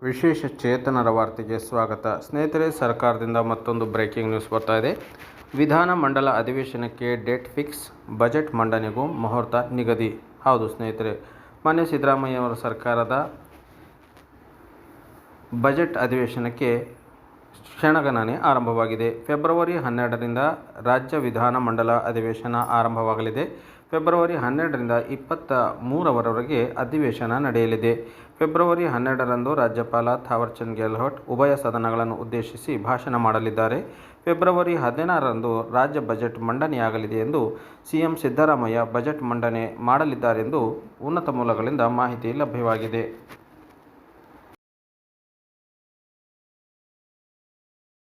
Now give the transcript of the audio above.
ವಿಶೇಷ ಚೇತನರ ವಾರ್ತೆಗೆ ಸ್ವಾಗತ. ಸ್ನೇಹಿತರೆ, ಸರ್ಕಾರದಿಂದ ಮತ್ತೊಂದು ಬ್ರೇಕಿಂಗ್ ನ್ಯೂಸ್ ಬರ್ತಾ ಇದೆ. ವಿಧಾನ ಮಂಡಲ ಅಧಿವೇಶನಕ್ಕೆ ಡೇಟ್ ಫಿಕ್ಸ್, ಬಜೆಟ್ ಮಂಡನೆಗೂ ಮುಹೂರ್ತ ನಿಗದಿ. ಹೌದು ಸ್ನೇಹಿತರೆ, ಮಾನ್ಯ ಸಿದ್ದರಾಮಯ್ಯವರ ಸರ್ಕಾರದ ಬಜೆಟ್ ಅಧಿವೇಶನಕ್ಕೆ ಕ್ಷಣಗಣನೆ ಆರಂಭವಾಗಿದೆ. ಫೆಬ್ರವರಿ 12ರಿಂದ ರಾಜ್ಯ ವಿಧಾನ ಮಂಡಲ ಅಧಿವೇಶನ ಆರಂಭವಾಗಲಿದೆ. ಫೆಬ್ರವರಿ 12ರಿಂದ 23ರವರೆಗೆ ಅಧಿವೇಶನ ನಡೆಯಲಿದೆ. ಫೆಬ್ರವರಿ 12ರಂದು ರಾಜ್ಯಪಾಲ ಥಾವರ್ಚಂದ್ ಗೆಹ್ಲೋಟ್ ಉಭಯ ಸದನಗಳನ್ನು ಉದ್ದೇಶಿಸಿ ಭಾಷಣ ಮಾಡಲಿದ್ದಾರೆ. ಫೆಬ್ರವರಿ 16ರಂದು ರಾಜ್ಯ ಬಜೆಟ್ ಮಂಡನೆಯಾಗಲಿದೆ ಎಂದು ಸಿಎಂ ಸಿದ್ದರಾಮಯ್ಯ ಬಜೆಟ್ ಮಂಡನೆ ಮಾಡಲಿದ್ದಾರೆಂದು ಉನ್ನತ ಮೂಲಗಳಿಂದ ಮಾಹಿತಿ ಲಭ್ಯವಾಗಿದೆ.